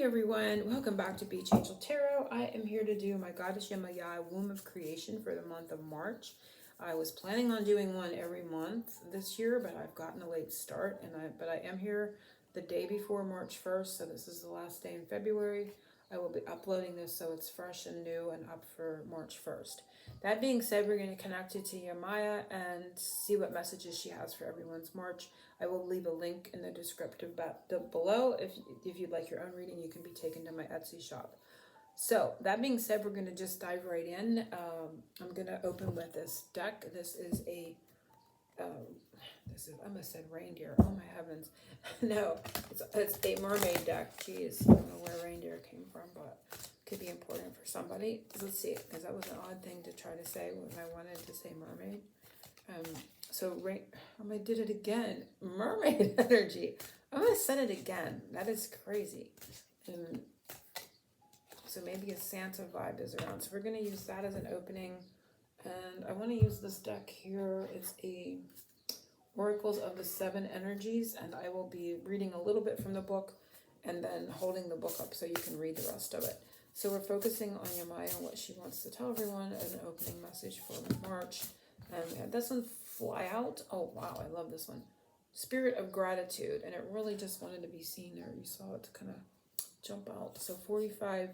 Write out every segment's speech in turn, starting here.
everyone, welcome back to Beach Angel Tarot. I am here to do my Goddess Yemaya Womb of Creation for the month of March. I was planning on doing one every month this year, but I've gotten a late start, but I am here the day before March 1st, so this is the last day in February. I will be uploading this so it's fresh and new and up for March 1st. That being said, we're going to connect it to Yemaya and see what messages she has for everyone's March. I will leave a link in the descriptive below. If you'd like your own reading, you can be taken to my Etsy shop. So that being said, we're going to just dive right in. I'm going to open with this deck. This is a I almost said reindeer. Oh my heavens. No, it's a mermaid deck. Jeez, I don't know where reindeer came from, but it could be important for somebody. Let's see, because that was an odd thing to try to say when I wanted to say mermaid. I did it again. Mermaid energy. I'm going to set it again. That is crazy. So maybe a Santa vibe is around. So we're going to use that as an opening. And I want to use this deck here. It's a Oracles of the Seven Energies. And I will be reading a little bit from the book and then holding the book up so you can read the rest of it. So we're focusing on Yemaya and what she wants to tell everyone as an opening message for March. And we had this one fly out. Oh, wow. I love this one. Spirit of Gratitude. And it really just wanted to be seen there. You saw it kind of jump out. So 45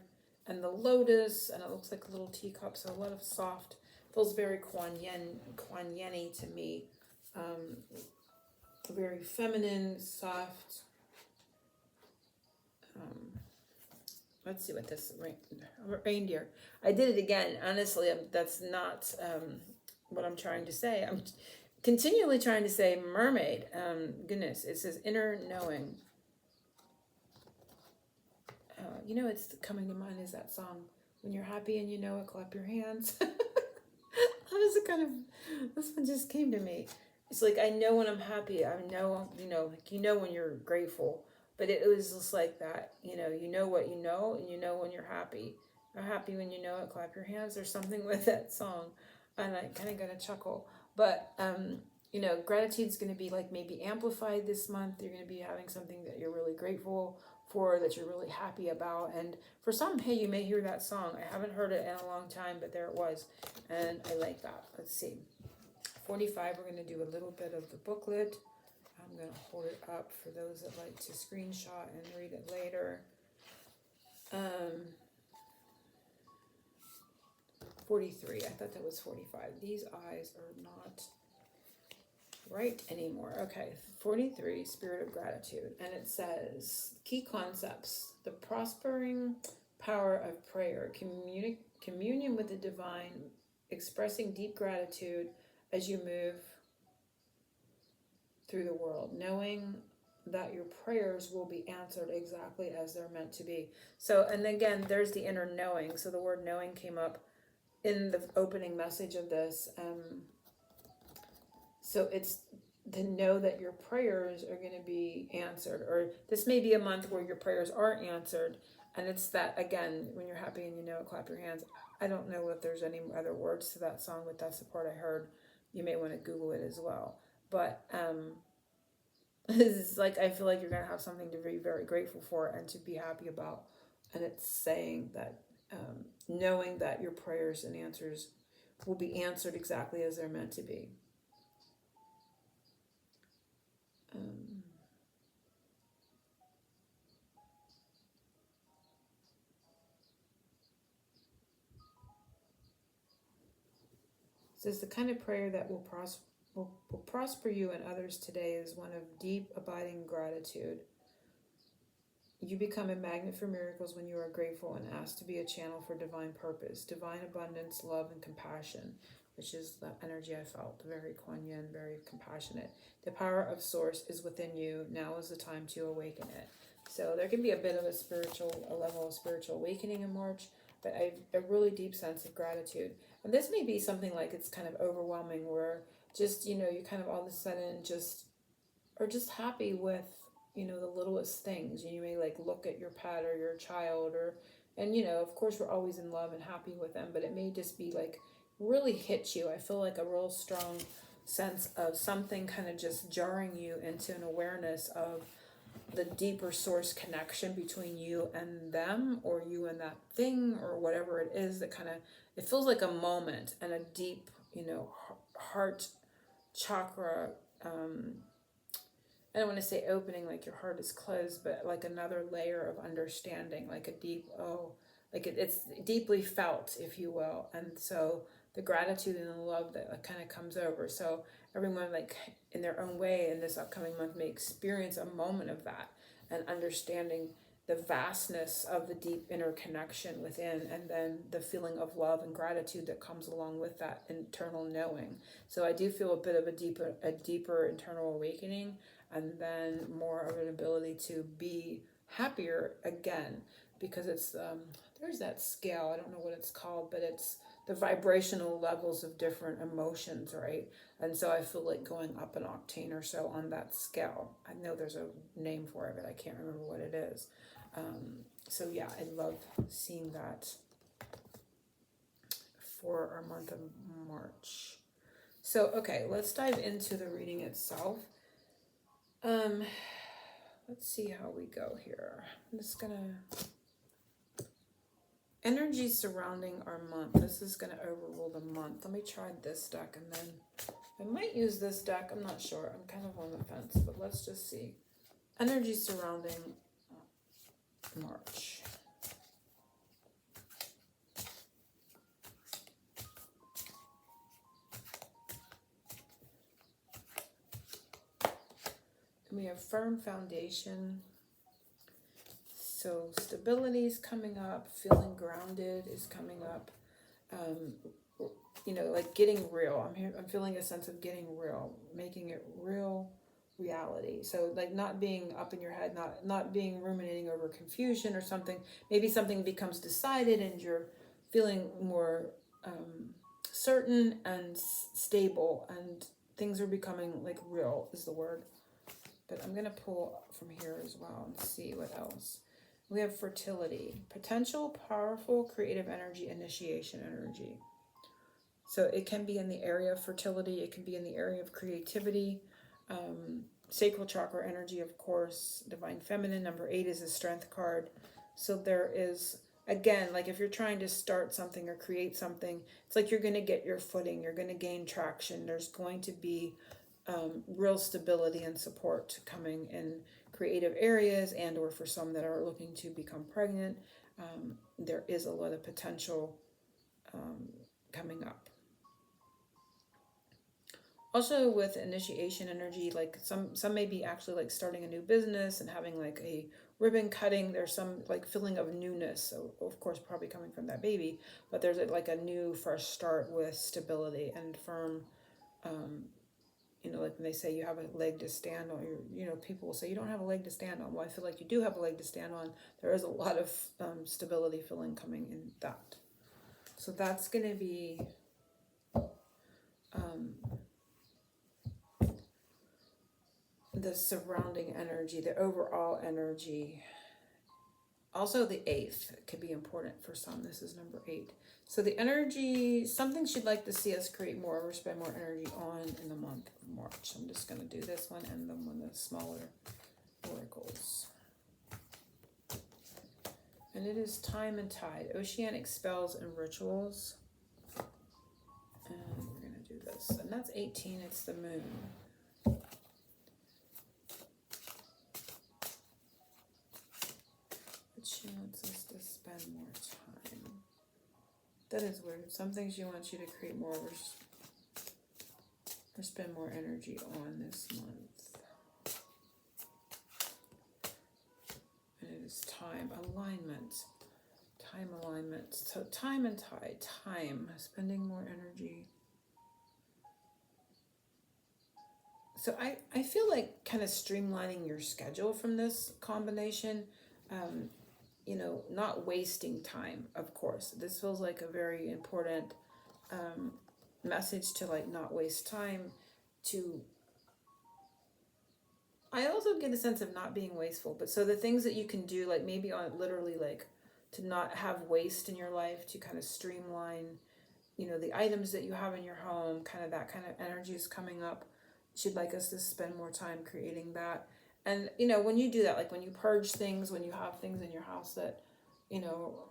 and the lotus. And it looks like a little teacup. So a lot of soft. Feels very Kuan Yin-y to me. Very feminine, soft. Let's see what this reindeer. I did it again. Honestly, that's not what I'm trying to say. I'm continually trying to say mermaid. Goodness, it says inner knowing. It's coming to mind is that song. When you're happy and you know it, clap your hands. This one just came to me. It's like, I know when I'm happy. I know, when you're grateful. But it was just like that, you know what you know, and you know when you're happy. You're happy when you know it, clap your hands. There's something with that song. And I kind of got a chuckle. But, gratitude's going to be like maybe amplified this month. You're going to be having something that you're really grateful for, that you're really happy about. And for some, hey, you may hear that song. I haven't heard it in a long time, but there it was. And I like that. Let's see. 45, we're going to do a little bit of the booklet. I'm going to hold it up for those that like to screenshot and read it later. 43. I thought that was 45. These eyes are not right anymore. Okay, 43, Spirit of Gratitude. And it says, key concepts: the prospering power of prayer, communion with the divine, expressing deep gratitude as you move through the world, knowing that your prayers will be answered exactly as they're meant to be. So, and again, there's the inner knowing. So the word knowing came up in the opening message of this. So it's to know that your prayers are going to be answered, or this may be a month where your prayers aren't answered. And it's that, again, when you're happy and you know it, clap your hands. I don't know if there's any other words to that song, but that's the part I heard. You may want to Google it as well. But it's like, I feel like you're going to have something to be very grateful for and to be happy about. And it's saying that knowing that your prayers and answers will be answered exactly as they're meant to be. It says the kind of prayer that will prosper you and others today is one of deep, abiding gratitude. You become a magnet for miracles when you are grateful and asked to be a channel for divine purpose, divine abundance, love, and compassion, which is the energy I felt, very Kuan Yin, very compassionate. The power of Source is within you. Now is the time to awaken it. So there can be a bit of a level of spiritual awakening in March, but a really deep sense of gratitude. And this may be something like it's kind of overwhelming, where just, you kind of all of a sudden are just happy with, the littlest things. You may like look at your pet or your child, and of course we're always in love and happy with them, but it may just be like really hit you. I feel like a real strong sense of something kind of just jarring you into an awareness of the deeper source connection between you and them, or you and that thing, or whatever it is that kind of, it feels like a moment and a deep, heart chakra. I don't want to say opening like your heart is closed, but like another layer of understanding, like a deep, like it's deeply felt, if you will. And so the gratitude and the love that kind of comes over. So everyone, like in their own way in this upcoming month, may experience a moment of that and understanding the vastness of the deep inner connection within, and then the feeling of love and gratitude that comes along with that internal knowing. So I do feel a bit of a deeper internal awakening, and then more of an ability to be happier again, because it's there's that scale, I don't know what it's called, but it's the vibrational levels of different emotions, right? And so I feel like going up an octane or so on that scale. I know there's a name for it, but I can't remember what it is. So yeah, I love seeing that for our month of March. So okay, let's dive into the reading itself. Let's see how we go here. I'm just gonna, energy surrounding our month. This is gonna overrule the month. Let me try this deck, and then I might use this deck. I'm not sure. I'm kind of on the fence, but let's just see. Energy surrounding March. We have firm foundation. So stability is coming up. Feeling grounded is coming up. Like getting real. I'm feeling a sense of getting real, making it real reality. So like not being up in your head, not being ruminating over confusion or something. Maybe something becomes decided and you're feeling more certain and stable, and things are becoming like real is the word. But I'm going to pull from here as well and see what else. We have fertility, potential, powerful, creative energy, initiation energy. So it can be in the area of fertility. It can be in the area of creativity. Sacral chakra energy, of course. Divine feminine, number 8 is a strength card. So there is, again, like if you're trying to start something or create something, it's like you're going to get your footing. You're going to gain traction. There's going to be real stability and support coming in creative areas, and or for some that are looking to become pregnant. There is a lot of potential coming up. Also with initiation energy, like some may be actually like starting a new business and having like a ribbon cutting. There's some like feeling of newness. So of course probably coming from that baby, but there's like a new fresh start with stability and firm, like when they say you have a leg to stand on, people will say you don't have a leg to stand on. Well, I feel like you do have a leg to stand on. There is a lot of stability feeling coming in that. So that's going to be the surrounding energy, the overall energy. Also the 8th could be important for some. This is number 8. So the energy, something she'd like to see us create more or spend more energy on in the month of March. I'm just going to do this one and then one of the smaller oracles. And it is time and tide, oceanic spells and rituals. And we're going to do this. And that's 18, it's the moon. But she wants us to spend more time. That is weird. Some things she wants you to create more or spend more energy on this month. And it is time alignment. Time alignment. So time and tide. Time. Spending more energy. So I feel like kind of streamlining your schedule from this combination. Not wasting time, of course. This feels like a very important message to like not waste time. I also get a sense of not being wasteful, but so the things that you can do, like maybe on literally like to not have waste in your life, to kind of streamline, the items that you have in your home, kind of that kind of energy is coming up. She'd like us to spend more time creating that. And when you do that, like when you purge things, when you have things in your house that you know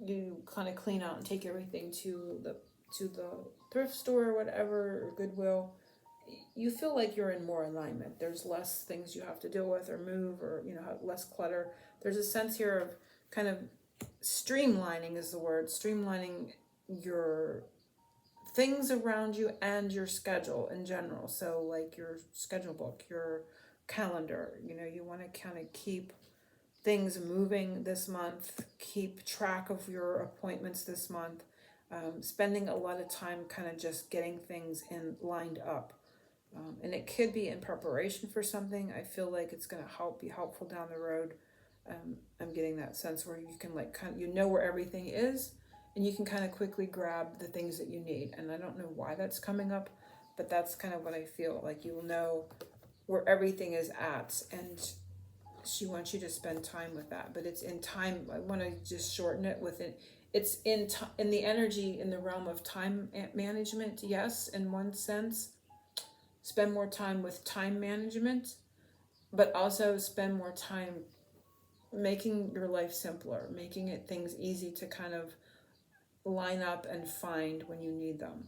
you kind of clean out and take everything to the thrift store or whatever, or Goodwill, you feel like you're in more alignment. There's less things you have to deal with or move, or have less clutter. There's a sense here of kind of streamlining is the word, streamlining your things around you and your schedule in general. So like your schedule book, your calendar, you want to kind of keep things moving this month, keep track of your appointments this month, spending a lot of time kind of just getting things lined up. And it could be in preparation for something. I feel like it's going to be helpful down the road. I'm getting that sense where you can like kind of, where everything is, and you can kind of quickly grab the things that you need. And I don't know why that's coming up, but that's kind of what I feel like. You will know where everything is at, and she wants you to spend time with that. But it's in time. I want to just shorten it with it. It's in the energy, in the realm of time management. Yes, in one sense, spend more time with time management, but also spend more time making your life simpler, making it things easy to kind of line up and find when you need them.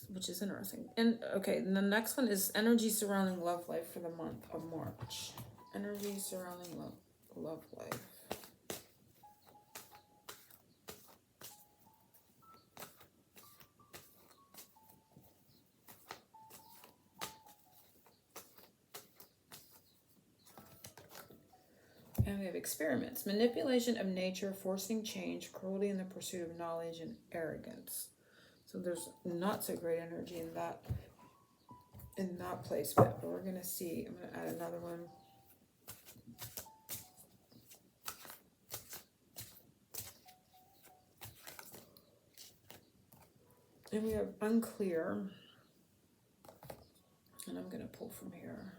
Which is interesting. And okay, and the next one is energy surrounding love life for the month of March. Energy surrounding love life. And we have experiments, manipulation of nature, forcing change, cruelty in the pursuit of knowledge, and arrogance. So there's not so great energy in that placement, but we're gonna see. I'm gonna add another one. And we have unclear, and I'm gonna pull from here.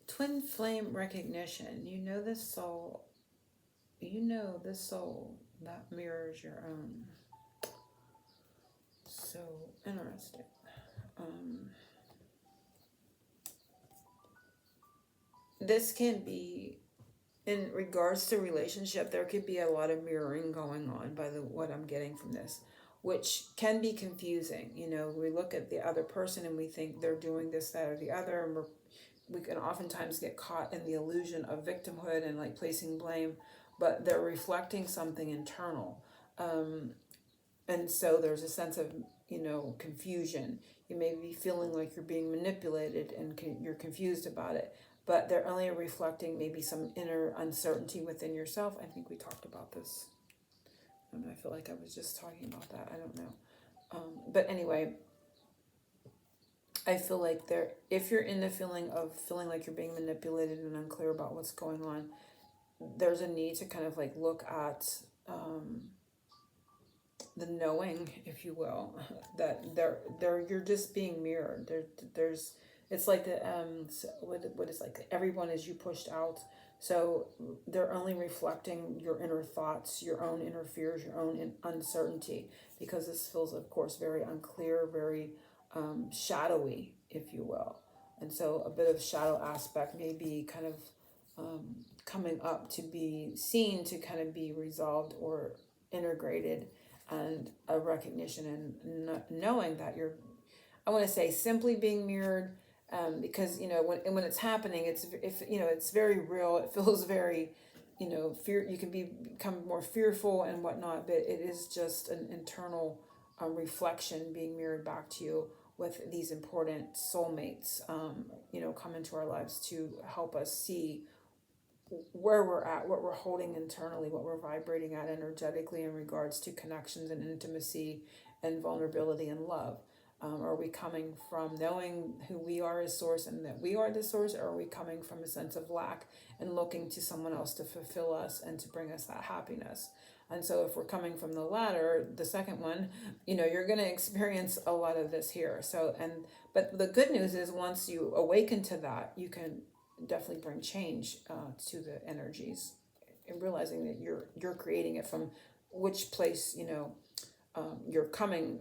Twin flame recognition. This soul that mirrors your own. So interesting. This can be, in regards to relationship, there could be a lot of mirroring going on by what I'm getting from this, which can be confusing. We look at the other person and we think they're doing this, that, or the other, and we can oftentimes get caught in the illusion of victimhood and like placing blame, but they're reflecting something internal. And so there's a sense of, confusion. You may be feeling like you're being manipulated and you're confused about it, but they're only reflecting maybe some inner uncertainty within yourself. I think we talked about this. I feel like I was just talking about that. I don't know. But anyway, I feel like if you're in the feeling like you're being manipulated and unclear about what's going on, there's a need to kind of like look at the knowing, if you will, that you're just being mirrored. There's it's like the what is like everyone is you pushed out. So they're only reflecting your inner thoughts, your own inner fears, your own uncertainty, because this feels, of course, very unclear, very shadowy, if you will. And so a bit of shadow aspect may be kind of coming up to be seen, to kind of be resolved or integrated, and a recognition and knowing that you're, I want to say, simply being mirrored, because when it's happening, it's very real. It feels very, fear. You can become more fearful and whatnot, but it is just an internal reflection being mirrored back to you with these important soulmates. Come into our lives to help us see where we're at, what we're holding internally, what we're vibrating at energetically in regards to connections and intimacy and vulnerability and love. Are we coming from knowing who we are as source and that we are the source, or are we coming from a sense of lack and looking to someone else to fulfill us and to bring us that happiness? And so if we're coming from the latter, the second one, you're going to experience a lot of this here. But the good news is once you awaken to that, you can definitely bring change to the energies, and realizing that you're creating it from which place, you're coming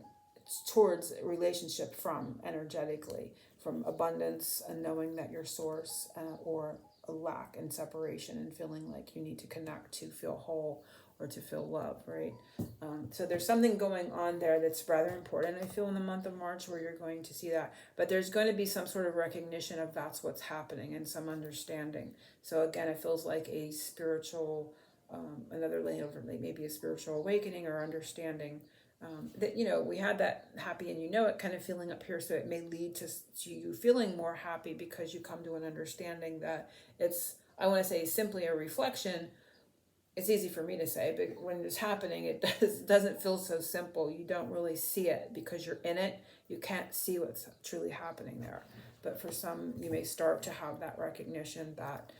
towards relationship from energetically, from abundance and knowing that your source, or a lack and separation and feeling like you need to connect to feel whole or to feel love, right? So there's something going on there that's rather important, I feel, in the month of March, where you're going to see that. But there's going to be some sort of recognition of that's what's happening and some understanding. So again, it feels like a spiritual, another layer of maybe a spiritual awakening or understanding. That we had that happy and it kind of feeling up here, so it may lead to you feeling more happy because you come to an understanding that it's, I want to say, simply a reflection. It's easy for me to say, but when it's happening, it doesn't feel so simple. You don't really see it because you're in it. You can't see what's truly happening there. But for some, you may start to have that recognition that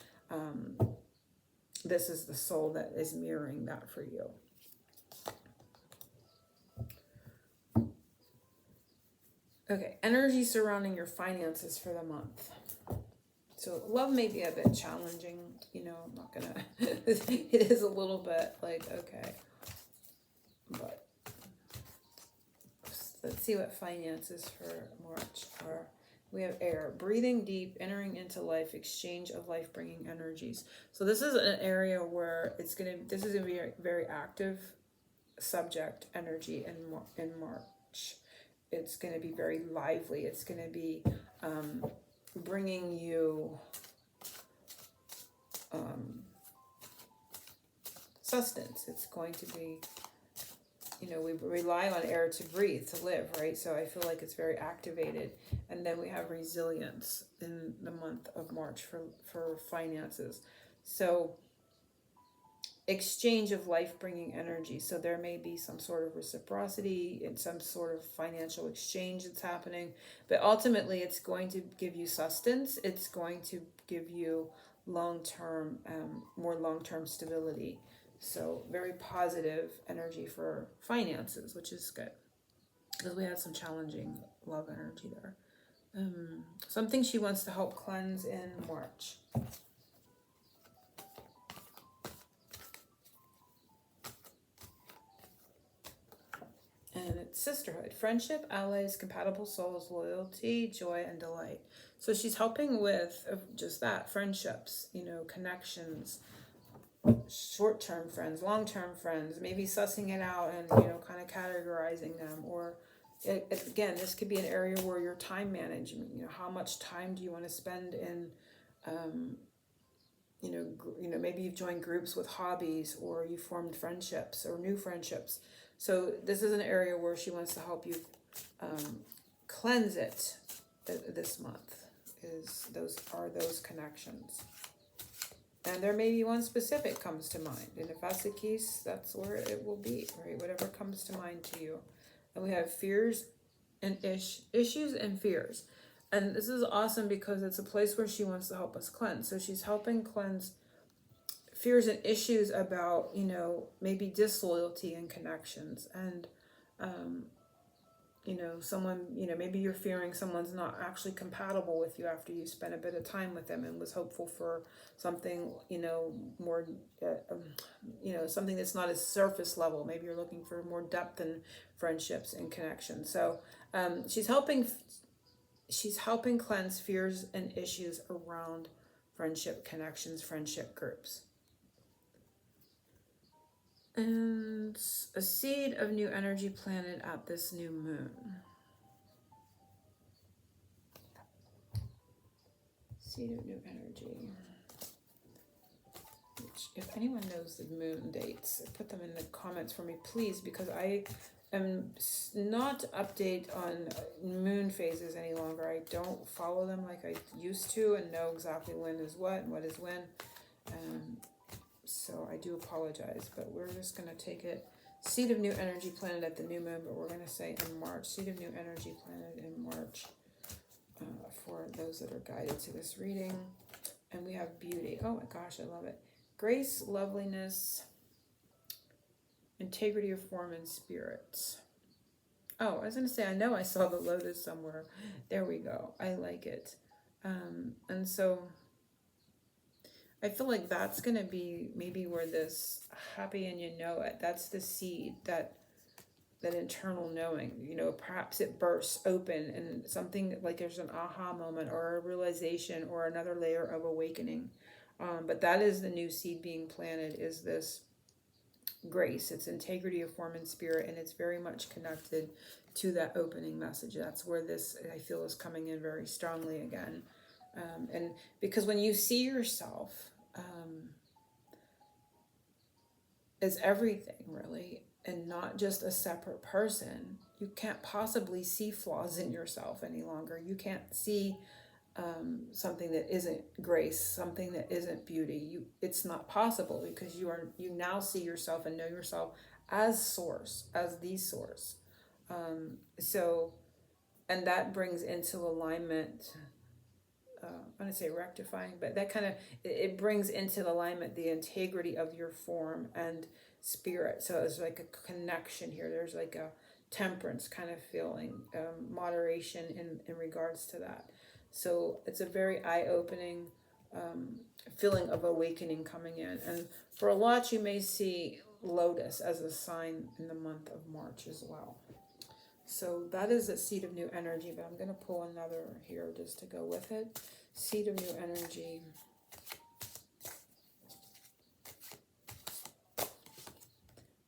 this is the soul that is mirroring that for you. Okay, energy surrounding your finances for the month. So love may be a bit challenging, I'm not gonna, it is a little bit like, okay, but let's see what finances for March are. We have air, breathing deep, entering into life, exchange of life-bringing energies. So this is an area where this is gonna be a very active subject energy in March. It's going to be very lively. It's going to be bringing you sustenance. It's going to be, we rely on air to breathe, to live, right? So I feel like it's very activated. And then we have resilience in the month of March for finances. So exchange of life-bringing energy. So there may be some sort of reciprocity and some sort of financial exchange that's happening, but ultimately it's going to give you sustenance. It's going to give you long-term, more long-term stability. So very positive energy for finances, which is good, because we had some challenging love energy there. Something she wants to help cleanse in March. And it's sisterhood, friendship, allies, compatible souls, loyalty, joy, and delight. So she's helping with just that, friendships, connections, short-term friends, long-term friends, maybe sussing it out and, kind of categorizing them. Or again, this could be an area where your time management, how much time do you want to spend in, maybe you've joined groups with hobbies, or you formed friendships or new friendships. So this is an area where she wants to help you cleanse it this month. Those connections. And there may be one specific comes to mind. And if that's the case, that's where it will be, right? Whatever comes to mind to you. And we have fears and issues and fears. And this is awesome because it's a place where she wants to help us cleanse. So she's helping cleanse fears and issues about, maybe disloyalty in connections. And, someone, maybe you're fearing someone's not actually compatible with you after you spent a bit of time with them and was hopeful for something, more, something that's not as surface level. Maybe you're looking for more depth in friendships and connections. So she's helping cleanse fears and issues around friendship connections, friendship groups. And a seed of new energy planted at this new moon. Seed of new energy. Which, if anyone knows the moon dates, put them in the comments for me, please, because I am not update on moon phases any longer. I don't follow them like I used to and know exactly when is what and what is when. So I do apologize, but we're just going to take it Seed of new energy planted at the new moon, but we're going to say in March. Seed of new energy planted in March for those that are guided to this reading. And we have beauty. Oh my gosh, I love it. Grace, loveliness, integrity of form and spirit. Oh, I was going to say, I know I saw the lotus somewhere. There we go. I like it. And so I feel like that's going to be maybe where this happy and you know it, that's the seed, that internal knowing, you know, perhaps it bursts open and something like there's an aha moment or a realization or another layer of awakening. But that is the new seed being planted, is this grace. It's integrity of form and spirit, and it's very much connected to that opening message. That's where this, I feel, is coming in very strongly again. And because when you see yourself as everything, really, and not just a separate person, you can't possibly see flaws in yourself any longer. You can't see something that isn't grace, something that isn't beauty. It's not possible, because you now see yourself and know yourself as source, as the source. So, and that brings into alignment, I'm going to say rectifying, but that kind of, it brings into alignment the integrity of your form and spirit. So it's like a connection here. There's like a temperance kind of feeling, moderation in regards to that. So it's a very eye-opening feeling of awakening coming in. And for a lot, you may see lotus as a sign in the month of March as well. So that is a seed of new energy, but I'm going to pull another here just to go with it. Seed of new energy.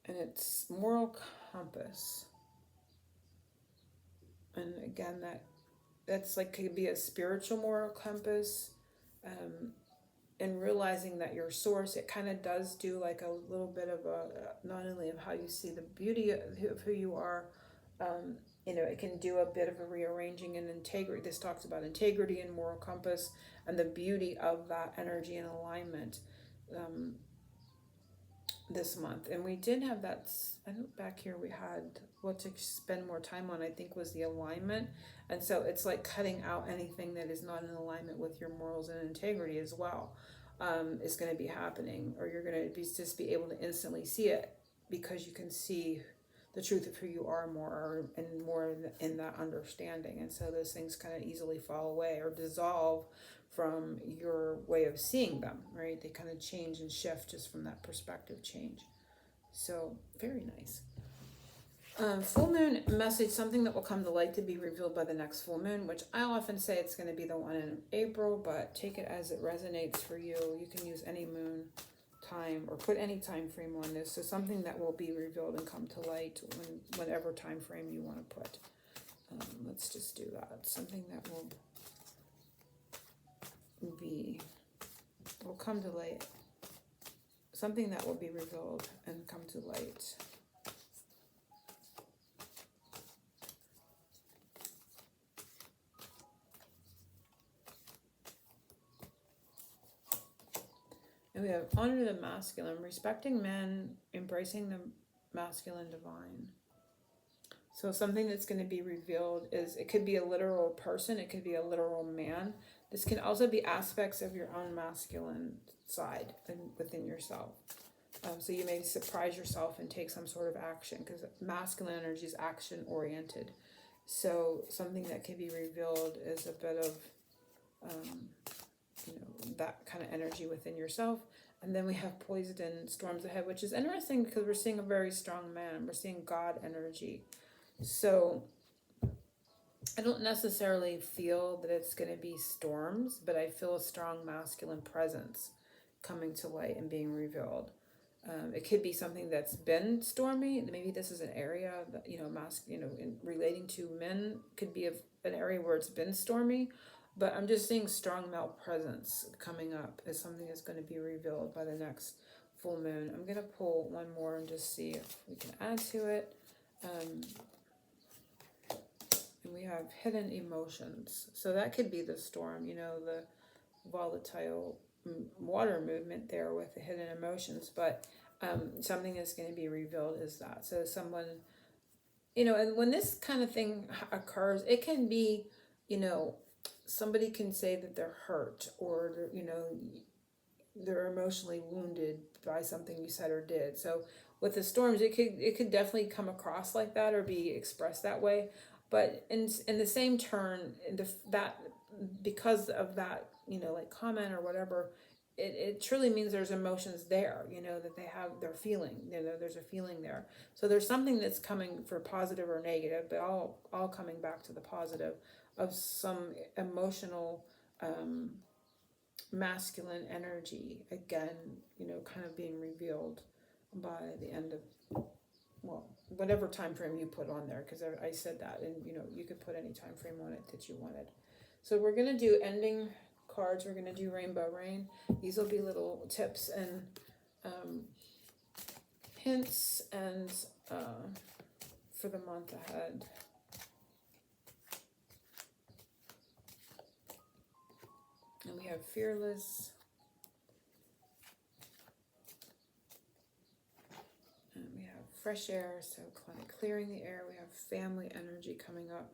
And it's moral compass. And again, that's like, could be a spiritual moral compass. And realizing that your source, it kind of does do like a little bit of a, not only of how you see the beauty of who you are, you know, it can do a bit of a rearranging and integrity. This talks about integrity and moral compass and the beauty of that energy and alignment this month. And we did have that, I think back here we had what to spend more time on, I think, was the alignment. And so it's like cutting out anything that is not in alignment with your morals and integrity as well, is going to be happening, or you're going to just be able to instantly see it, because you can see the truth of who you are more, and more in that understanding. And so those things kind of easily fall away or dissolve from your way of seeing them, right? They kind of change and shift just from that perspective change. So very nice. Full moon message, something that will come to light to be revealed by the next full moon, which I often say it's going to be the one in April, but take it as it resonates for you. You can use any moon time or put any time frame on this. So something that will be revealed and come to light whatever time frame you want to put. Let's just do that. Something that will come to light. Something that will be revealed and come to light. And we have honor the masculine, respecting men, embracing the masculine divine. So something that's going to be revealed is, it could be a literal person, it could be a literal man. This can also be aspects of your own masculine side and within yourself. So you may surprise yourself and take some sort of action, because masculine energy is action oriented. So something that can be revealed is a bit of that kind of energy within yourself. And then we have poised in storms ahead, which is interesting because we're seeing a very strong man. We're seeing God energy. So I don't necessarily feel that it's going to be storms, but I feel a strong masculine presence coming to light and being revealed. It could be something that's been stormy. Maybe this is an area that, in relating to men, could be an area where it's been stormy. But I'm just seeing strong male presence coming up as something that's going to be revealed by the next full moon. I'm going to pull one more and just see if we can add to it. And we have hidden emotions. So that could be the storm, the volatile water movement there with the hidden emotions. But something that's going to be revealed is that. So someone, and when this kind of thing occurs, it can be, somebody can say that they're hurt, or they're emotionally wounded by something you said or did. So with the storms, it could definitely come across like that or be expressed that way. But in the same turn, that because of that, like comment or whatever, it truly means there's emotions there, that they're feeling, there's a feeling there. So there's something that's coming for positive or negative, but all coming back to the positive of some emotional masculine energy again, kind of being revealed by the end of, well, whatever time frame you put on there, because I said that, and you could put any time frame on it that you wanted. So we're going to do ending cards. We're going to do Rainbow Rain. These will be little tips and hints and for the month ahead. And we have Fearless. And we have Fresh Air, so kind of clearing the air. We have Family Energy coming up.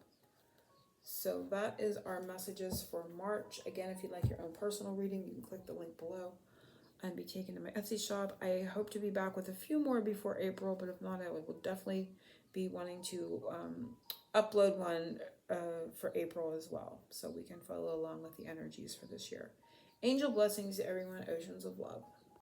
So that is our messages for March. Again, if you'd like your own personal reading, you can click the link below and be taken to my Etsy shop. I hope to be back with a few more before April, but if not, I will definitely be wanting to upload one for April as well, so we can follow along with the energies for this year. Angel blessings to everyone. Oceans of love.